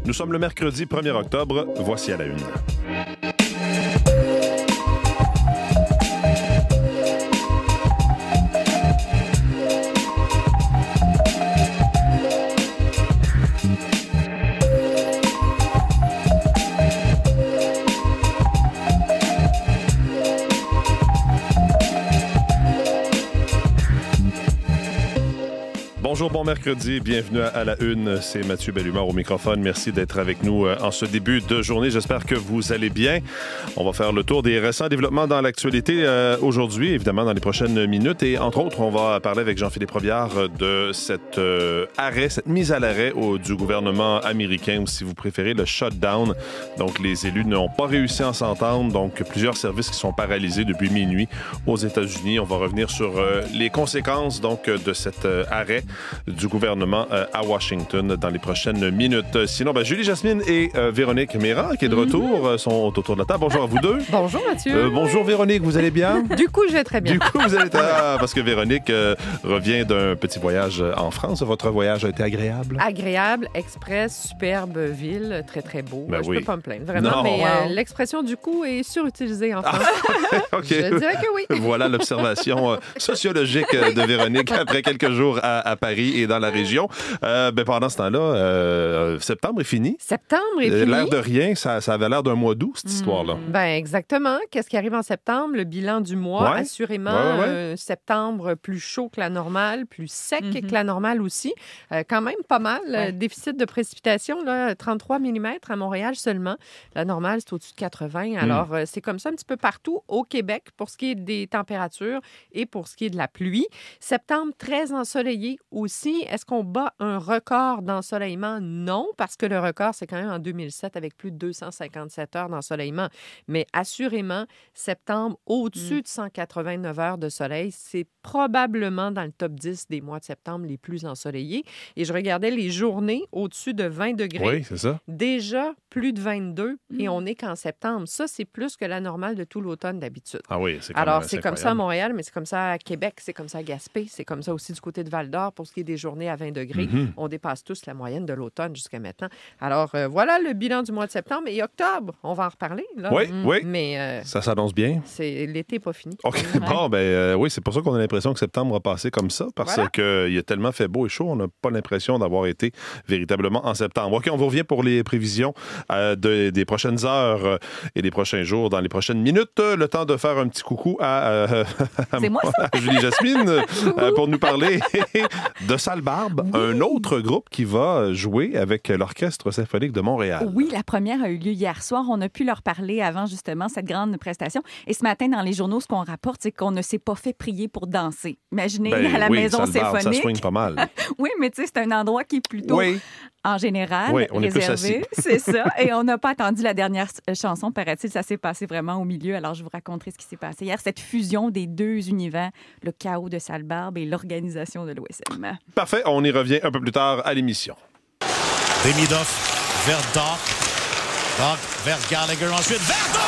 Nous sommes le mercredi 1er octobre. Voici à la une. Bonjour, bon mercredi, bienvenue à la une, c'est Mathieu Bellumeur au microphone. Merci d'être avec nous en ce début de journée. J'espère que vous allez bien. On va faire le tour des récents développements dans l'actualité aujourd'hui, évidemment dans les prochaines minutes. Et entre autres, on va parler avec Jean-Philippe Robillard de cet arrêt, cette mise à l'arrêt du gouvernement américain, ou si vous préférez, le shutdown. Donc, les élus n'ont pas réussi à s'entendre. Donc, plusieurs services qui sont paralysés depuis minuit aux États-Unis. On va revenir sur les conséquences donc de cet arrêt du gouvernement à Washington dans les prochaines minutes. Sinon, Julie Jasmine et Véronique Méran, qui est de retour, sont autour de la table. Bonjour à vous deux. Bonjour Mathieu. Bonjour Véronique, vous allez bien? Du coup, je vais très bien. Du coup, vous allez parce que Véronique revient d'un petit voyage en France. Votre voyage a été agréable? Agréable, express, superbe ville, très très beau. Je oui. peux pas me plaindre, vraiment. Non. Mais l'expression du coup est surutilisée en France. OK. Je dirais que oui. Voilà l'observation sociologique de Véronique après quelques jours à Paris et dans la région. Pendant ce temps-là, septembre est fini. Septembre est fini. L'air de rien, ça avait l'air d'un mois d'août, cette histoire-là. Exactement. Qu'est-ce qui arrive en septembre? Le bilan du mois, Ouais. assurément. Septembre plus chaud que la normale, plus sec que la normale aussi. Quand même pas mal. Déficit de précipitation, là, 33 mm à Montréal seulement. La normale, c'est au-dessus de 80. Alors, c'est comme ça un petit peu partout au Québec pour ce qui est des températures et pour ce qui est de la pluie. Septembre, très ensoleillé aussi. Est-ce qu'on bat un record d'ensoleillement? Non, parce que le record, c'est quand même en 2007 avec plus de 257 heures d'ensoleillement. Mais assurément, septembre, au-dessus de 189 heures de soleil, c'est probablement dans le top 10 des mois de septembre les plus ensoleillés. Et je regardais les journées au-dessus de 20 degrés. Oui, c'est ça. Déjà plus de 22 et on n'est qu'en septembre. Ça, c'est plus que la normale de tout l'automne d'habitude. Ah oui, c'est Alors, c'est comme ça à Montréal, mais c'est comme ça à Québec, c'est comme ça à Gaspé, c'est comme ça aussi du côté de Val-d'Or pour ce qui est des journées à 20 degrés. On dépasse tous la moyenne de l'automne jusqu'à maintenant. Alors, voilà le bilan du mois de septembre. Et octobre, on va en reparler. Là. Oui. Mais ça s'annonce bien. l'été n'est pas fini. OK. Bon, oui, c'est pour ça qu'on a l'impression que septembre a passé comme ça, parce qu'il a tellement fait beau et chaud, on n'a pas l'impression d'avoir été véritablement en septembre. OK, on vous revient pour les prévisions des prochaines heures et des prochains jours, dans les prochaines minutes. Le temps de faire un petit coucou à Julie Jasmine pour nous parler de Sale Barbe, un autre groupe qui va jouer avec l'Orchestre symphonique de Montréal. Oui, la première a eu lieu hier soir. On a pu leur parler avant, justement, cette grande prestation. Et ce matin, dans les journaux, ce qu'on rapporte, c'est qu'on ne s'est pas fait prier pour danser. Imaginez, à la maison Sale Barbe, symphonique. ça swing pas mal. Oui, mais tu sais, c'est un endroit qui est plutôt... En général, on est plus assis. réservé, c'est ça. Et on n'a pas attendu la dernière chanson, paraît-il. Ça s'est passé vraiment au milieu. Alors, je vous raconterai ce qui s'est passé hier. Cette fusion des deux univers, le chaos de Sale Barbe et l'organisation de l'OSM. Parfait. On y revient un peu plus tard à l'émission. Demidoff vers Doc. Doc vers Gallagher. Ensuite vers Doc.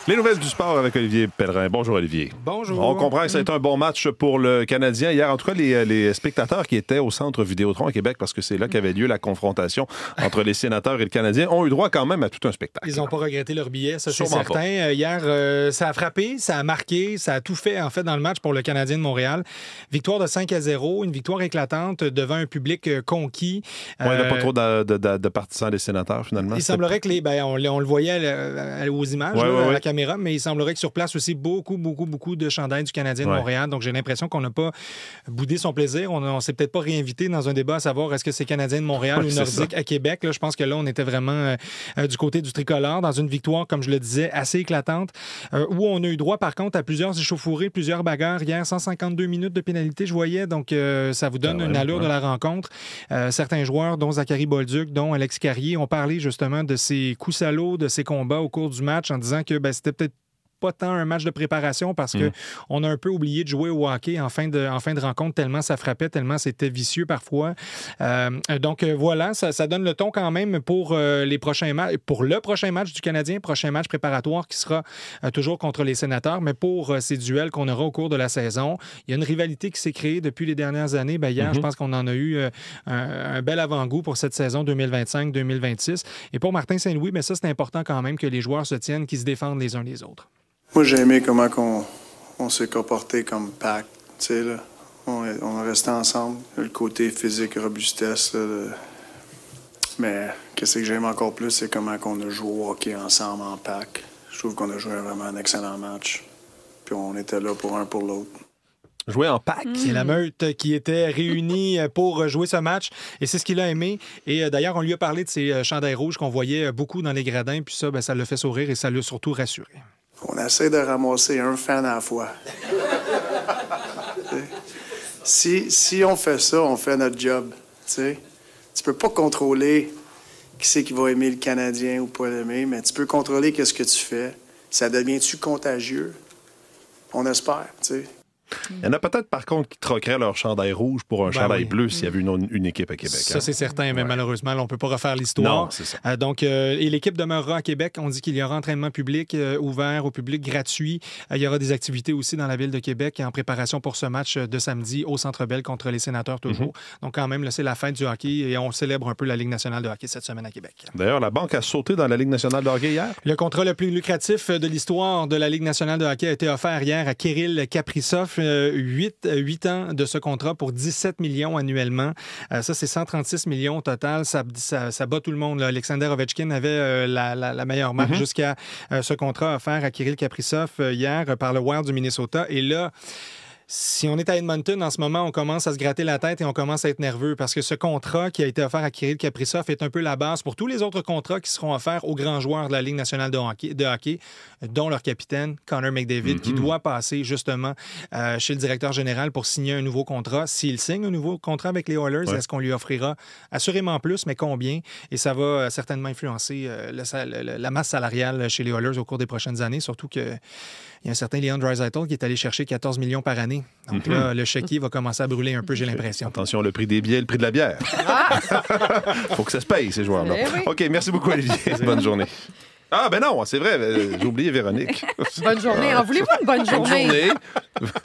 Les nouvelles du sport avec Olivier Pellerin. Bonjour, Olivier. Bonjour. On comprend que ça a été un bon match pour le Canadien hier. En tout cas, les spectateurs qui étaient au Centre Vidéotron à Québec, parce que c'est là qu'avait lieu la confrontation entre les Sénateurs et le Canadien, ont eu droit quand même à tout un spectacle. Ils n'ont pas regretté leur billet, ça c'est Sûrement certain. Hier, ça a frappé, ça a marqué, ça a tout fait en fait dans le match pour le Canadien de Montréal. Victoire de 5-0, une victoire éclatante devant un public conquis. Il n'y a pas trop de partisans des Sénateurs, finalement. Il semblerait que on le voyait aux images, à la caméra, mais il semblerait que sur place aussi, beaucoup de chandails du Canadien de Montréal. Donc, j'ai l'impression qu'on n'a pas boudé son plaisir. On s'est peut-être pas réinvité dans un débat à savoir est-ce que c'est Canadien de Montréal ou Nordique à Québec. Là, je pense que là, on était vraiment du côté du tricolore dans une victoire, comme je le disais, assez éclatante, où on a eu droit, par contre, à plusieurs échauffourées, plusieurs bagarres. Hier, 152 minutes de pénalité, je voyais. Donc, ça vous donne une allure de la rencontre. Certains joueurs, dont Zachary Bolduc, dont Alex Carrier, ont parlé justement de ces coups salauds, de ces combats au cours du match en disant que c'était peut-être pas tant un match de préparation parce qu'on a un peu oublié de jouer au hockey en fin de rencontre, tellement ça frappait, tellement c'était vicieux parfois. Donc voilà, ça donne le ton quand même pour les prochains matchs, pour le prochain match du Canadien, prochain match préparatoire qui sera toujours contre les Sénateurs, mais pour ces duels qu'on aura au cours de la saison. Il y a une rivalité qui s'est créée depuis les dernières années. Hier, je pense qu'on en a eu un bel avant-goût pour cette saison 2025-2026. Et pour Martin Saint-Louis, mais ça, c'est important quand même que les joueurs se tiennent, qu'ils se défendent les uns les autres. Moi, j'ai aimé comment on s'est comporté comme pack. Tu sais, là, on est resté ensemble. Le côté physique, robustesse. Là, mais qu'est-ce que j'aime encore plus, c'est comment on a joué au hockey ensemble en pack. Je trouve qu'on a joué vraiment un excellent match. Puis on était là pour un pour l'autre. Jouer en pack. C'est la meute qui était réunie pour jouer ce match et c'est ce qu'il a aimé. Et d'ailleurs, on lui a parlé de ces chandails rouges qu'on voyait beaucoup dans les gradins. Puis ça, ça l'a fait sourire et ça l'a surtout rassuré. On essaie de ramasser un fan à la fois. Si on fait ça, on fait notre job. T'sais. Tu peux pas contrôler qui c'est qui va aimer le Canadien ou pas l'aimer, mais tu peux contrôler qu'est-ce que tu fais. Ça devient-tu contagieux? On espère, tu sais. Il y en a peut-être, par contre, qui troqueraient leur chandail rouge pour un chandail bleu s'il y avait une équipe à Québec. Ça, c'est certain, mais malheureusement, là, on ne peut pas refaire l'histoire. Non, c'est ça. Donc, et l'équipe demeurera à Québec. On dit qu'il y aura entraînement public ouvert au public gratuit. Il y aura des activités aussi dans la ville de Québec en préparation pour ce match de samedi au Centre Bell contre les Sénateurs toujours. Donc, quand même, là, c'est la fête du hockey et on célèbre un peu la Ligue nationale de hockey cette semaine à Québec. D'ailleurs, la Banque a sauté dans la Ligue nationale de hockey hier. Le contrat le plus lucratif de l'histoire de la Ligue nationale de hockey a été offert hier à Kirill Kaprizov. 8 ans de ce contrat pour 17 millions annuellement. Ça, c'est 136 millions au total. Ça bat tout le monde. Là. Alexander Ovechkin avait la meilleure marque jusqu'à ce contrat offert à Kirill Kaprizov hier par le Wild du Minnesota. Et là, si on est à Edmonton en ce moment, on commence à se gratter la tête et on commence à être nerveux parce que ce contrat qui a été offert à Kirill Kaprizov est un peu la base pour tous les autres contrats qui seront offerts aux grands joueurs de la Ligue nationale de hockey dont leur capitaine, Connor McDavid, qui doit passer justement chez le directeur général pour signer un nouveau contrat. S'il signe un nouveau contrat avec les Oilers, est-ce qu'on lui offrira assurément plus, mais combien? Et ça va certainement influencer la masse salariale chez les Oilers au cours des prochaines années, surtout que il y a un certain Leon Draisaitl qui est allé chercher 14 millions par année. Donc là, le chéquier va commencer à brûler un peu, j'ai l'impression. Attention, le prix des billets, le prix de la bière. Faut que ça se paye, ces joueurs-là. Oui. OK, merci beaucoup, Olivier. Bonne journée. Ah, ben non, c'est vrai, j'ai oublié Véronique. Bonne journée. En voulez-vous une bonne journée? Bonne journée.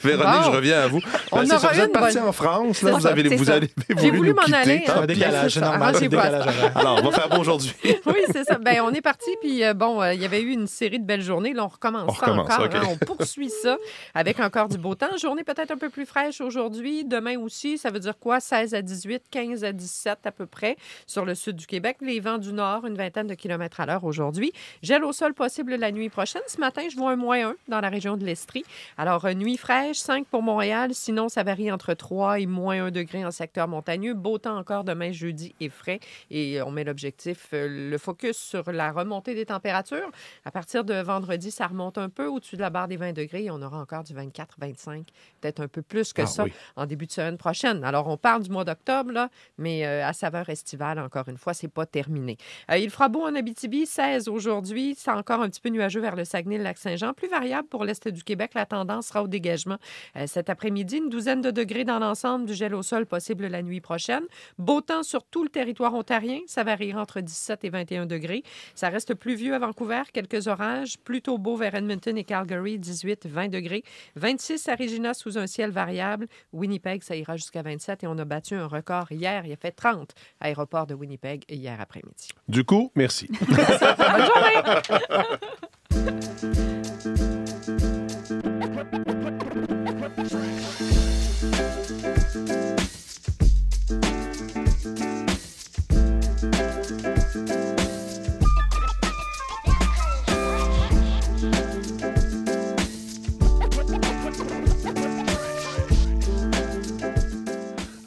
Véronique, je reviens à vous. On c'est ça, aura vous êtes une parti bonne... en France, là, vous avez J'ai voulu voulu nous m'en quitter. aller. Un décalage, c'est normal. Arrangez pas Décalage. Alors, on va faire beau aujourd'hui. Oui, c'est ça. Ben, on est parti, puis bon, il y avait eu une série de belles journées. Là, on recommence encore. OK. On poursuit ça avec encore du beau temps. Journée peut-être un peu plus fraîche aujourd'hui. Demain aussi, ça veut dire quoi? 16 à 18, 15 à 17 à peu près sur le sud du Québec. Les vents du nord, une vingtaine de kilomètres à l'heure aujourd'hui. Gel au sol possible la nuit prochaine. Ce matin, je vois un -1 dans la région de l'Estrie. Alors, nuit fraîche, 5 pour Montréal. Sinon, ça varie entre 3 et -1 degré en secteur montagneux. Beau temps encore demain, jeudi et frais. Et on met l'objectif, le focus sur la remontée des températures. À partir de vendredi, ça remonte un peu au-dessus de la barre des 20 degrés. Et on aura encore du 24, 25, peut-être un peu plus que ça en début de semaine prochaine. Alors, on parle du mois d'octobre, là, mais à saveur estivale, encore une fois, c'est pas terminé. Il fera beau en Abitibi, 16 aujourd'hui. C'est encore un petit peu nuageux vers le Saguenay-Lac-Saint-Jean. Plus variable pour l'est du Québec. La tendance sera au dégagement cet après-midi. Une douzaine de degrés dans l'ensemble, du gel au sol possible la nuit prochaine. Beau temps sur tout le territoire ontarien. Ça variera entre 17 et 21 degrés. Ça reste pluvieux à Vancouver. Quelques orages. Plutôt beau vers Edmonton et Calgary, 18, 20 degrés. 26 à Regina sous un ciel variable. Winnipeg, ça ira jusqu'à 27 et on a battu un record hier. Il a fait 30 à l'aéroport de Winnipeg hier après-midi. Du coup, merci. Bonne journée!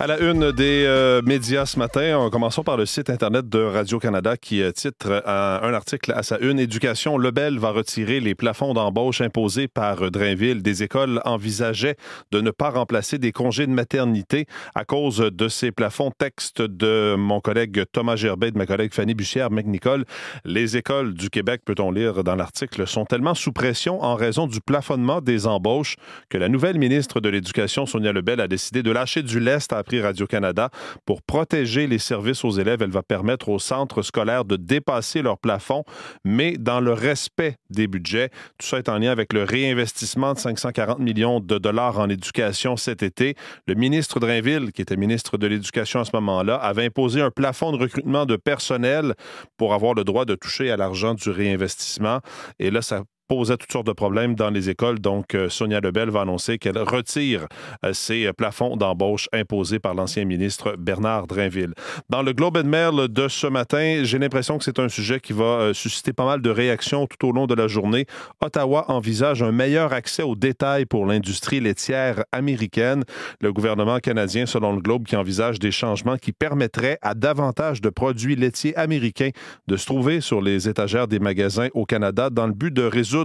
À la une des médias ce matin, commençons par le site Internet de Radio-Canada qui titre un article à sa une. Éducation, Lebel va retirer les plafonds d'embauche imposés par Drainville. Des écoles envisageaient de ne pas remplacer des congés de maternité à cause de ces plafonds. Texte de mon collègue Thomas Gerbet et de ma collègue Fanny Bussière-McNicol. Les écoles du Québec, peut-on lire dans l'article, sont tellement sous pression en raison du plafonnement des embauches que la nouvelle ministre de l'Éducation, Sonia Lebel, a décidé de lâcher du lest, a appris Radio-Canada. Pour protéger les services aux élèves, elle va permettre aux centres scolaires de dépasser leur plafond, mais dans le respect des budgets. Tout ça est en lien avec le réinvestissement de 540 millions de dollars en éducation cet été. Le ministre Drainville, qui était ministre de l'Éducation à ce moment-là, avait imposé un plafond de recrutement de personnel pour avoir le droit de toucher à l'argent du réinvestissement. Et là, ça posait toutes sortes de problèmes dans les écoles. Donc, Sonia Lebel va annoncer qu'elle retire ces plafonds d'embauche imposés par l'ancien ministre Bernard Drainville. Dans le Globe and Mail de ce matin, j'ai l'impression que c'est un sujet qui va susciter pas mal de réactions tout au long de la journée. Ottawa envisage un meilleur accès aux détails pour l'industrie laitière américaine. Le gouvernement canadien, selon le Globe, qui envisage des changements qui permettraient à davantage de produits laitiers américains de se trouver sur les étagères des magasins au Canada dans le but de résoudre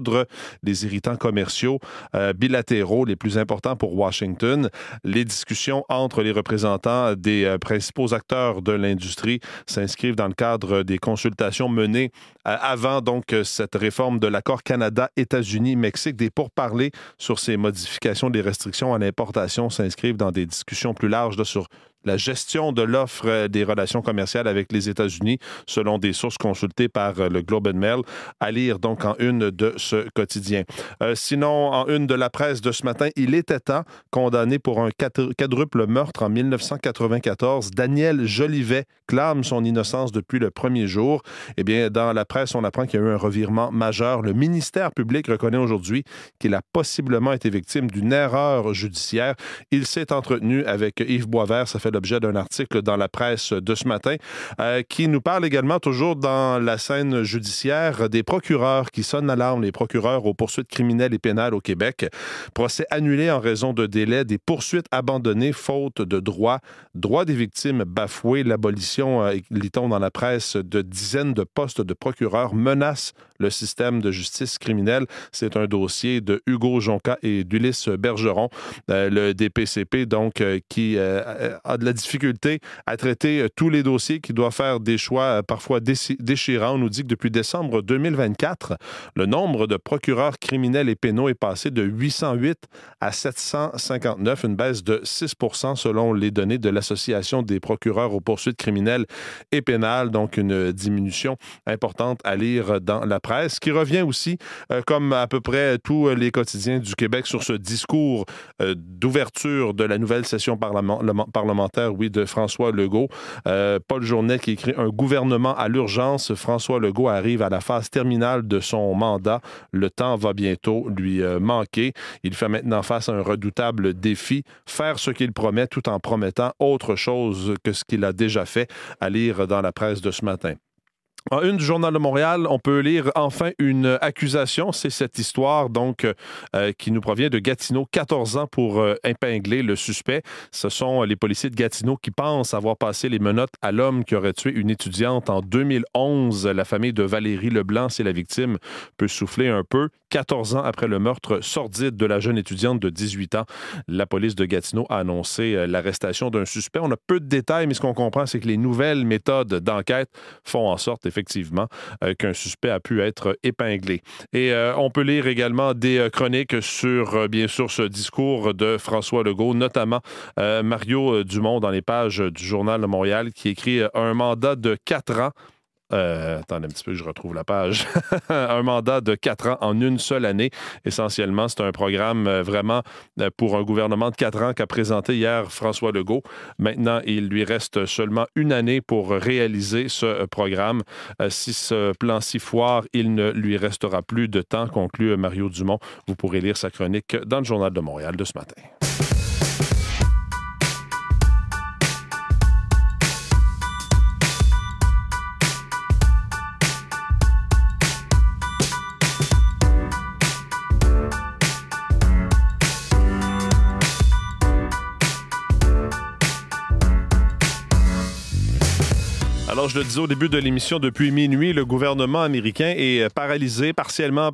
les irritants commerciaux bilatéraux les plus importants pour Washington. Les discussions entre les représentants des principaux acteurs de l'industrie s'inscrivent dans le cadre des consultations menées avant donc cette réforme de l'accord Canada-États-Unis-Mexique. Des pourparlers sur ces modifications des restrictions à l'importation s'inscrivent dans des discussions plus larges sur la gestion de l'offre des relations commerciales avec les États-Unis, selon des sources consultées par le Globe and Mail, à lire donc en une de ce quotidien. Sinon, en une de la presse de ce matin, il était temps, condamné pour un quadruple meurtre en 1994. Daniel Jolivet clame son innocence depuis le premier jour. Eh bien, dans la presse, on apprend qu'il y a eu un revirement majeur. Le ministère public reconnaît aujourd'hui qu'il a possiblement été victime d'une erreur judiciaire. Il s'est entretenu avec Yves Boisvert. Ça fait l'objet d'un article dans la presse de ce matin qui nous parle également, toujours dans la scène judiciaire, des procureurs qui sonnent l'alarme, les procureurs aux poursuites criminelles et pénales au Québec. Procès annulé en raison de délais, des poursuites abandonnées faute de droit, droit des victimes bafoués, l'abolition, lit-on dans la presse, de dizaines de postes de procureurs menace le système de justice criminelle. C'est un dossier de Hugo Jonca et d'Ulysse Bergeron, le DPCP, donc, qui a de la difficulté à traiter tous les dossiers, qui doit faire des choix parfois déchirants. On nous dit que depuis décembre 2024, le nombre de procureurs criminels et pénaux est passé de 808 à 759, une baisse de 6 % selon les données de l'Association des procureurs aux poursuites criminelles et pénales, donc une diminution importante à lire dans la presse, qui revient aussi, comme à peu près tous les quotidiens du Québec, sur ce discours d'ouverture de la nouvelle session parlementaire, de François Legault. Paul Journet qui écrit « Un gouvernement à l'urgence. François Legault arrive à la phase terminale de son mandat. Le temps va bientôt lui manquer. Il fait maintenant face à un redoutable défi, faire ce qu'il promet tout en promettant autre chose que ce qu'il a déjà fait », à lire dans la presse de ce matin. En une du Journal de Montréal, on peut lire enfin une accusation. C'est cette histoire donc qui nous provient de Gatineau. 14 ans pour épingler le suspect. Ce sont les policiers de Gatineau qui pensent avoir passé les menottes à l'homme qui aurait tué une étudiante en 2011. La famille de Valérie Leblanc, si la victime peut souffler un peu. 14 ans après le meurtre sordide de la jeune étudiante de 18 ans, la police de Gatineau a annoncé l'arrestation d'un suspect. On a peu de détails, mais ce qu'on comprend, c'est que les nouvelles méthodes d'enquête font en sorte, effectivement, qu'un suspect a pu être épinglé. Et on peut lire également des chroniques sur, bien sûr, ce discours de François Legault, notamment Mario Dumont dans les pages du Journal de Montréal, qui écrit « Un mandat de 4 ans ». Attendez un petit peu que je retrouve la page. Un mandat de 4 ans en une seule année. Essentiellement, c'est un programme vraiment pour un gouvernement de 4 ans qu'a présenté hier François Legault. Maintenant, il lui reste seulement une année pour réaliser ce programme. Si ce plan-ci foire, il ne lui restera plus de temps, conclut Mario Dumont. Vous pourrez lire sa chronique dans le Journal de Montréal de ce matin. Alors, je le disais au début de l'émission, depuis minuit, le gouvernement américain est partiellement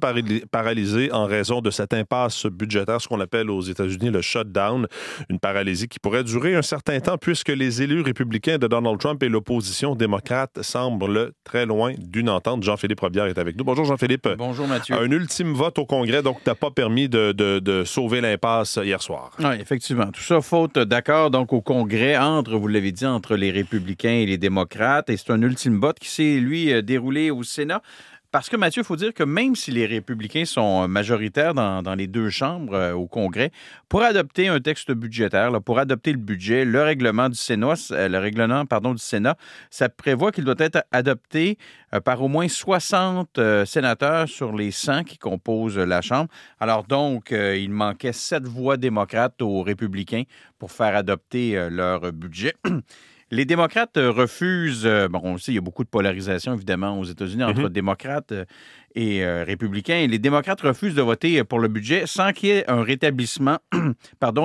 paralysé en raison de cette impasse budgétaire, ce qu'on appelle aux États-Unis le shutdown, une paralysie qui pourrait durer un certain temps puisque les élus républicains de Donald Trump et l'opposition démocrate semblent très loin d'une entente. Jean-Philippe Robillard est avec nous. Bonjour Jean-Philippe. Bonjour Mathieu. Un ultime vote au Congrès, donc n'a pas permis de sauver l'impasse hier soir. Oui, effectivement. Tout ça faute d'accord donc au Congrès vous l'avez dit, entre les républicains et les démocrates. Et c'est un ultime vote qui s'est, lui, déroulé au Sénat. Parce que, Mathieu, il faut dire que même si les républicains sont majoritaires dans les deux chambres au Congrès, pour adopter un texte budgétaire, pour adopter le budget, le règlement du Sénat, ça prévoit qu'il doit être adopté par au moins 60 sénateurs sur les 100 qui composent la Chambre. Alors donc, il manquait 7 voix démocrates aux républicains pour faire adopter leur budget. Les démocrates refusent, on sait, il y a beaucoup de polarisation, évidemment, aux États-Unis entre démocrates et républicains. Et les démocrates refusent de voter pour le budget sans qu'il y ait un rétablissement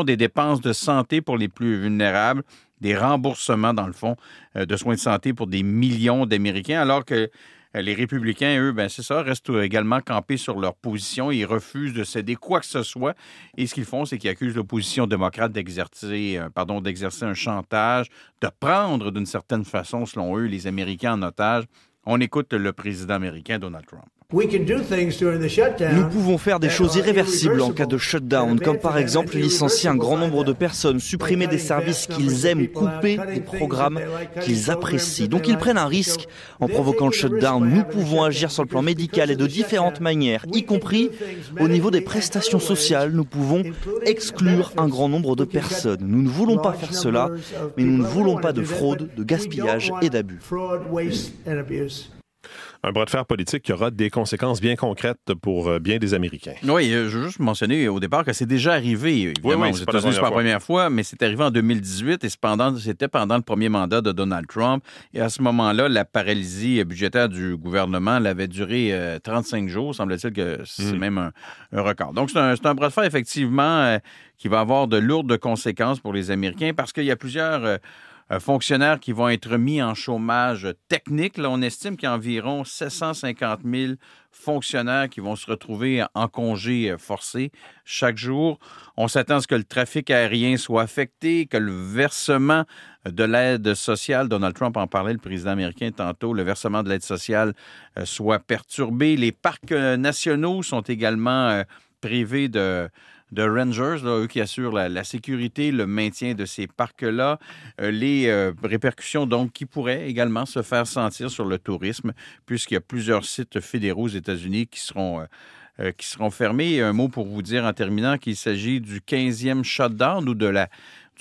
des dépenses de santé pour les plus vulnérables, des remboursements, dans le fond, de soins de santé pour des millions d'Américains, alors que les républicains, eux, restent également campés sur leur position. Ils refusent de céder quoi que ce soit. Et ce qu'ils font, c'est qu'ils accusent l'opposition démocrate d'exercer un chantage, de prendre d'une certaine façon, selon eux, les Américains en otage. On écoute le président américain, Donald Trump. Nous pouvons faire des choses irréversibles en cas de shutdown, comme par exemple licencier un grand nombre de personnes, supprimer des services qu'ils aiment, couper des programmes qu'ils apprécient. Donc ils prennent un risque en provoquant le shutdown. Nous pouvons agir sur le plan médical et de différentes manières, y compris au niveau des prestations sociales. Nous pouvons exclure un grand nombre de personnes. Nous ne voulons pas faire cela, mais nous ne voulons pas de fraude, de gaspillage et d'abus. Un bras de fer politique qui aura des conséquences bien concrètes pour bien des Américains. Oui, je veux juste mentionner au départ que c'est déjà arrivé. Évidemment, aux États-Unis, c'est pas la première fois, mais c'est arrivé en 2018 et c'était pendant le premier mandat de Donald Trump. Et à ce moment-là, la paralysie budgétaire du gouvernement avait duré 35 jours. Semble-t-il que c'est même un record. Donc, c'est un bras de fer, effectivement, qui va avoir de lourdes conséquences pour les Américains parce qu'il y a plusieurs fonctionnaires qui vont être mis en chômage technique. Là, on estime qu'il y a environ 750 000 fonctionnaires qui vont se retrouver en congé forcé chaque jour. On s'attend à ce que le trafic aérien soit affecté, que le versement de l'aide sociale, Donald Trump en parlait, le président américain tantôt, le versement de l'aide sociale soit perturbé. Les parcs nationaux sont également privés de rangers, eux qui assurent la sécurité, le maintien de ces parcs-là, les répercussions donc qui pourraient également se faire sentir sur le tourisme, puisqu'il y a plusieurs sites fédéraux aux États-Unis qui seront fermés. Et un mot pour vous dire en terminant qu'il s'agit du 15e shutdown ou de la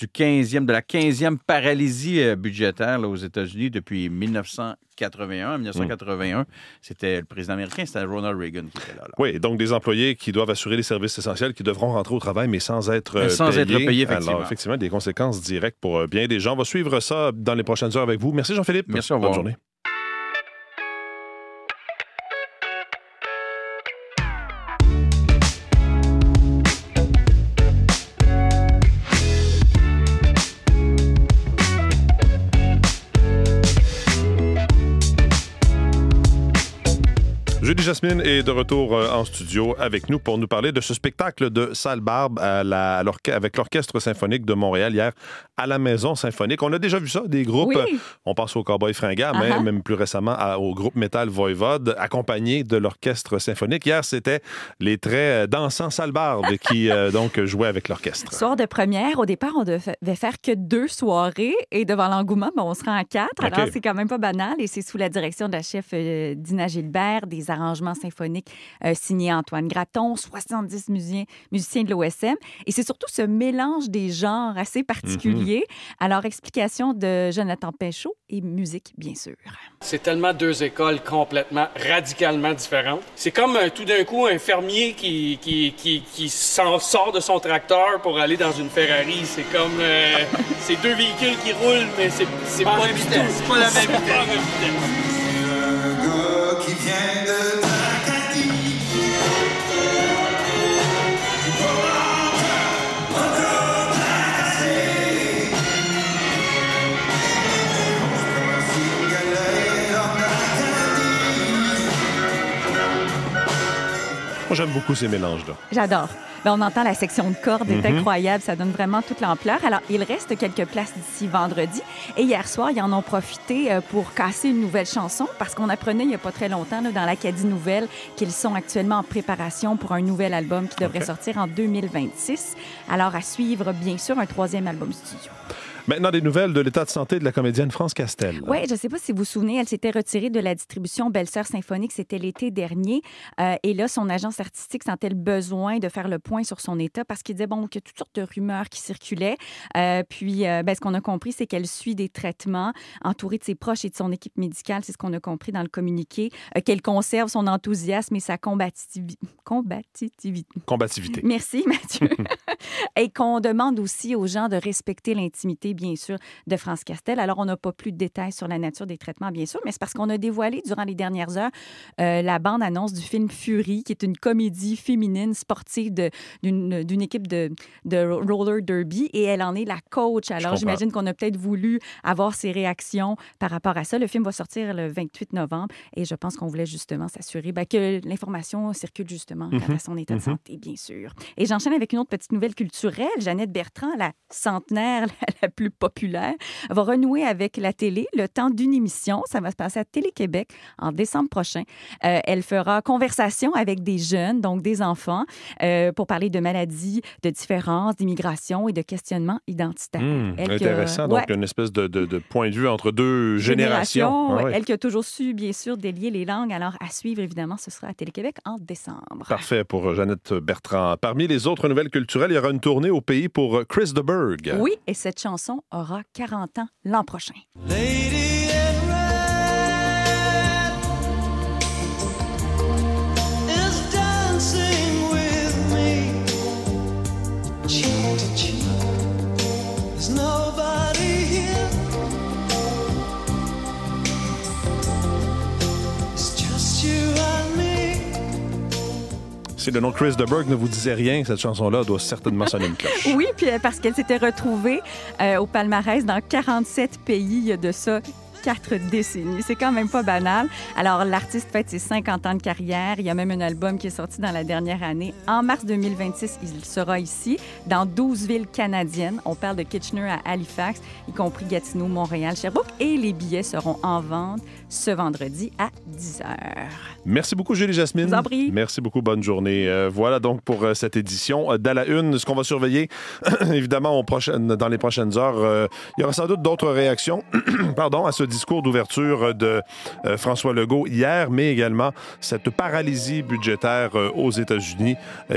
15e paralysie budgétaire là, aux États-Unis depuis 1981. En 1981, c'était le président américain, c'était Ronald Reagan qui était là. Oui, donc des employés qui doivent assurer les services essentiels, qui devront rentrer au travail, mais sans être payés. Effectivement. Alors, effectivement, des conséquences directes pour bien des gens. On va suivre ça dans les prochaines heures avec vous. Merci Jean-Philippe. Merci, au revoir. Bonne journée. Julie Jasmine est de retour en studio avec nous pour nous parler de ce spectacle de Sale Barbe avec l'Orchestre symphonique de Montréal hier à la Maison symphonique. On a déjà vu ça, des groupes, on pense aux Cowboys fringants, mais même plus récemment au groupe Metal Voivode, accompagné de l'Orchestre symphonique. Hier, c'était les très dansants Sale Barbe qui donc jouaient avec l'orchestre. Soir de première, au départ, on devait faire que 2 soirées et devant l'engouement, on se rend à 4. Okay. Alors, c'est quand même pas banal et c'est sous la direction de la chef Dina Gilbert, des arrangements symphoniques signés Antoine Graton, 70 musiciens de l'OSM. Et c'est surtout ce mélange des genres assez particulier. Alors, explication de Jonathan Pinchot et musique, bien sûr. C'est tellement 2 écoles complètement, radicalement différentes. C'est comme tout d'un coup un fermier qui s'en sort de son tracteur pour aller dans une Ferrari. C'est comme c'est 2 véhicules qui roulent, mais c'est pas la même vitesse. C'est pas la même vitesse. Un gars qui vient de Tracadie. j'aime beaucoup ces mélanges-là. J'adore. Bien, on entend la section de cordes est incroyable. Ça donne vraiment toute l'ampleur. Alors, il reste quelques places d'ici vendredi. Et hier soir, ils en ont profité pour casser une nouvelle chanson parce qu'on apprenait il n'y a pas très longtemps là, dans l'Acadie Nouvelle qu'ils sont actuellement en préparation pour un nouvel album qui devrait sortir en 2026. Alors, à suivre, bien sûr, un 3e album studio. Maintenant, des nouvelles de l'état de santé de la comédienne France Castel. Oui, je ne sais pas si vous vous souvenez, elle s'était retirée de la distribution Belle-Sœur symphonique, c'était l'été dernier. Et là, son agence artistique sentait le besoin de faire le point sur son état parce qu'il disait qu'il y a toutes sortes de rumeurs qui circulaient. Puis, ce qu'on a compris, c'est qu'elle suit des traitements entourée de ses proches et de son équipe médicale. C'est ce qu'on a compris dans le communiqué. Qu'elle conserve son enthousiasme et sa combativité. Merci, Mathieu. Et qu'on demande aussi aux gens de respecter l'intimité, bien sûr, de France Castel. Alors, on n'a pas plus de détails sur la nature des traitements, bien sûr, mais c'est parce qu'on a dévoilé durant les dernières heures la bande-annonce du film Fury, qui est une comédie féminine sportive d'une équipe de roller derby, et elle en est la coach. Alors, j'imagine qu'on a peut-être voulu avoir ses réactions par rapport à ça. Le film va sortir le 28 novembre, et je pense qu'on voulait justement s'assurer que l'information circule justement quant à son état de santé, bien sûr. Et j'enchaîne avec une autre petite nouvelle culturelle. Jeannette Bertrand, la centenaire la plus populaire, va renouer avec la télé le temps d'une émission. Ça va se passer à Télé-Québec en décembre prochain. Elle fera conversation avec des jeunes, donc des enfants, pour parler de maladies, de différences, d'immigration et de questionnements identitaires. Intéressant. Donc, une espèce de point de vue entre deux générations. Ah, ouais. Elle qui a toujours su, bien sûr, délier les langues. Alors, à suivre, évidemment, ce sera à Télé-Québec en décembre. Parfait pour Jeannette Bertrand. Parmi les autres nouvelles culturelles, il y aura une tournée au pays pour Chris de Burgh. Oui, et cette chanson aura 40 ans l'an prochain. Lady in red is dancing with me, cheek to cheek. There's nobody here. It's just you and me. Si le nom Chris de Burgh ne vous disait rien, cette chanson-là doit certainement sonner une cloche. Oui, puis parce qu'elle s'était retrouvée au palmarès dans 47 pays il y a de ça 4 décennies. C'est quand même pas banal. Alors, l'artiste fête ses 50 ans de carrière. Il y a même un album qui est sorti dans la dernière année. En mars 2026, il sera ici, dans 12 villes canadiennes. On parle de Kitchener à Halifax, y compris Gatineau, Montréal, Sherbrooke. Et les billets seront en vente ce vendredi à 10h. Merci beaucoup, Julie-Jasmine. Je vous en prie. Merci beaucoup. Bonne journée. Voilà donc pour cette édition d'À la Une. Ce qu'on va surveiller, évidemment, dans les prochaines heures, il y aura sans doute d'autres réactions à ce discours d'ouverture de François Legault hier, mais également cette paralysie budgétaire aux États-Unis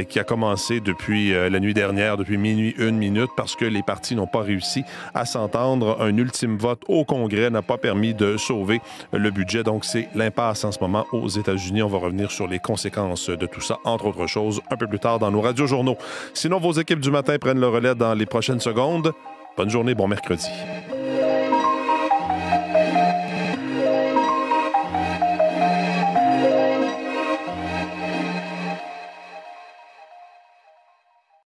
qui a commencé depuis la nuit dernière, depuis minuit 1 minute, parce que les partis n'ont pas réussi à s'entendre. Un ultime vote au Congrès n'a pas permis de sauver le budget. Donc, c'est l'impasse en ce moment aux États-Unis. On va revenir sur les conséquences de tout ça, entre autres choses, un peu plus tard dans nos radiojournaux. Sinon, vos équipes du matin prennent le relais dans les prochaines secondes. Bonne journée, bon mercredi.